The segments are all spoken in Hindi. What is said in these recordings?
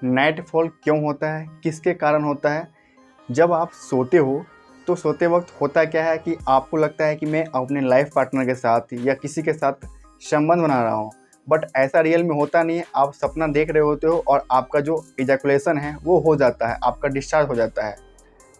नाइट फॉल क्यों होता है, किसके कारण होता है। जब आप सोते हो तो सोते वक्त होता क्या है कि आपको लगता है कि मैं अपने लाइफ पार्टनर के साथ या किसी के साथ संबंध बना रहा हूँ, बट ऐसा रियल में होता नहीं है। आप सपना देख रहे होते हो और आपका जो इजैकुलेशन है वो हो जाता है, आपका डिस्चार्ज हो जाता है।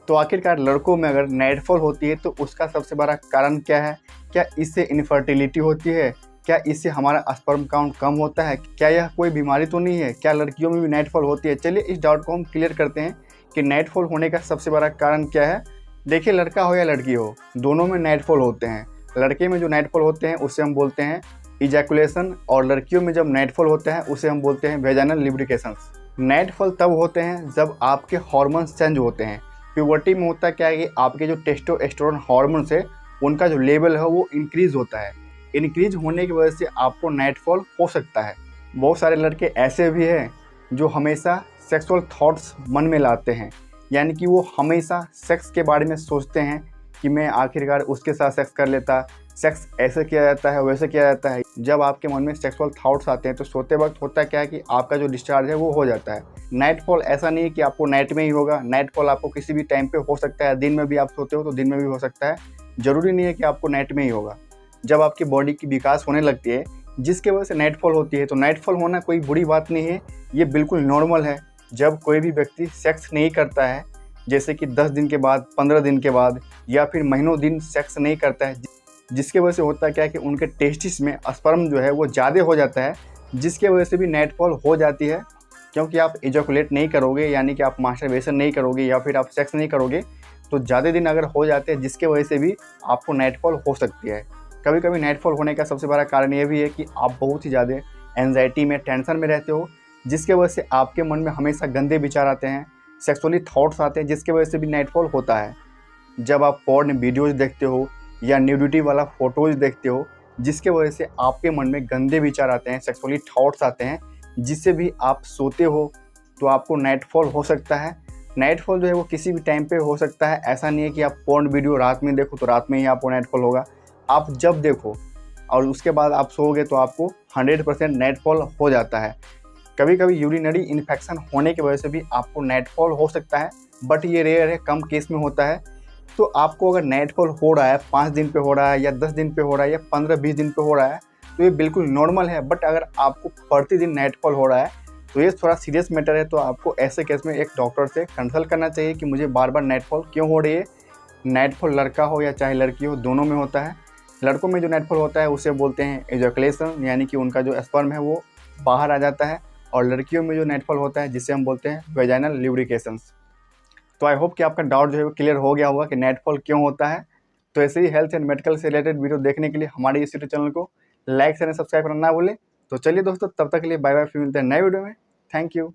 तो आखिरकार लड़कों में अगर नाइटफॉल होती है तो उसका सबसे बड़ा कारण क्या है? क्या इससे इनफर्टिलिटी होती है? क्या इससे हमारा स्पर्म काउंट कम होता है? क्या यह कोई बीमारी तो नहीं है? क्या लड़कियों में भी नाइटफॉल होती है? चलिए इस डाउट को हम क्लियर करते हैं कि नाइटफॉल होने का सबसे बड़ा कारण क्या है। देखिए, लड़का हो या लड़की हो, दोनों में नाइटफॉल होते हैं। लड़के में जो नाइटफॉल होते हैं उसे हम बोलते हैं इजैकुलेशन, और लड़कियों में जब नाइटफॉल होता है उसे हम बोलते हैं वेजाइनल लिब्रिकेशंस। नाइटफॉल तब होते हैं जब आपके हार्मोन्स चेंज होते हैं। प्यूबर्टी में होता क्या है कि आपके जो टेस्टोस्टेरोन हार्मोन्स है उनका जो लेवल है वो इंक्रीज होता है। इंक्रीज होने की वजह से आपको नाइटफॉल हो सकता है। बहुत सारे लड़के ऐसे भी हैं जो हमेशा सेक्सुअल थॉट्स मन में लाते हैं, यानी कि वो हमेशा सेक्स के बारे में सोचते हैं कि मैं आखिरकार उसके साथ सेक्स कर लेता, सेक्स ऐसे किया जाता है, वैसे किया जाता है। जब आपके मन में सेक्सुअल थॉट्स आते हैं तो सोते वक्त होता क्या है कि आपका जो डिस्चार्ज है वो हो जाता है। नाइटफॉल ऐसा नहीं है कि आपको नाइट में ही होगा। नाइटफॉल आपको किसी भी टाइम पे हो सकता है। दिन में भी आप सोते हो तो दिन में भी हो सकता है, ज़रूरी नहीं है कि आपको नाइट में ही होगा। जब आपकी बॉडी की विकास होने लगती है जिसके वजह से नाइटफॉल होती है, तो नाइटफॉल होना कोई बुरी बात नहीं है, ये बिल्कुल नॉर्मल है। जब कोई भी व्यक्ति सेक्स नहीं करता है, जैसे कि 10 दिन के बाद, 15 दिन के बाद, या फिर महीनों दिन सेक्स नहीं करता है, जिसके वजह से होता क्या है कि उनके टेस्टिस में स्पर्म जो है वो ज़्यादा हो जाता है, जिसके वजह से भी नाइटफॉल हो जाती है। क्योंकि आप इजैकुलेट नहीं करोगे, यानी कि आप मास्टरबेशन नहीं करोगे या फिर आप सेक्स नहीं करोगे, तो ज़्यादा दिन अगर हो जाते हैं जिसके वजह से भी आपको नाइटफॉल हो सकती है। कभी कभी नाइटफॉल होने का सबसे बड़ा कारण ये भी है कि आप बहुत ही ज़्यादा एंजाइटी में, टेंशन में रहते हो, जिसके वजह से आपके मन में हमेशा गंदे विचार आते हैं, सेक्सुअली थॉट्स आते हैं, जिसके वजह से भी नाइटफॉल होता है। जब आप पॉर्न वीडियोज़ देखते हो या न्यूडिटी वाला फ़ोटोज़ देखते हो, जिसके वजह से आपके मन में गंदे विचार आते हैं, सेक्सुअली थॉट्स आते हैं, जिससे भी आप सोते हो तो आपको नाइटफॉल हो सकता है। नाइटफॉल जो है वो किसी भी टाइम पे हो सकता है। ऐसा नहीं है कि आप पॉर्न वीडियो रात में देखो तो रात में ही आपको नाइटफॉल होगा। आप जब देखो और उसके बाद आप सोओगे तो आपको 100% नाइटफॉल हो जाता है। कभी कभी यूरिनरी इन्फेक्शन होने की वजह से भी आपको नाइटफॉल हो सकता है, बट ये रेयर है, कम केस में होता है। तो आपको अगर नाइटफॉल हो रहा है, 5 दिन पे हो रहा है या 10 दिन पे हो रहा है या 15-20 दिन पे हो रहा है, तो ये बिल्कुल नॉर्मल है। बट अगर आपको प्रतिदिन नाइटफॉल हो रहा है तो ये थोड़ा सीरियस मैटर है। तो आपको ऐसे केस में एक डॉक्टर से कंसल्ट करना चाहिए कि मुझे बार बार नाइटफॉल क्यों हो रही है। नाइटफॉल लड़का हो या चाहे लड़की हो, दोनों में होता है। लड़कों में जो नाइटफॉल होता है उसे बोलते हैं एजैकुलेशन, यानी कि उनका जो स्पर्म है वो बाहर आ जाता है। और लड़कियों में जो नाइटफॉल होता है जिसे हम बोलते हैं वेजाइनल ल्यूब्रिकेशंस। तो आई होप कि आपका डाउट जो है वो क्लियर हो गया होगा कि नाइटफॉल क्यों होता है। तो ऐसे ही हेल्थ एंड मेडिकल से रिलेटेड वीडियो देखने के लिए हमारे इस यूट्यूब चैनल को लाइक, शेयर एंड सब्सक्राइब करना ना भूलें। तो चलिए दोस्तों, तब तक के लिए बाय बाय, फिर मिलते हैं नए वीडियो में। Thank you.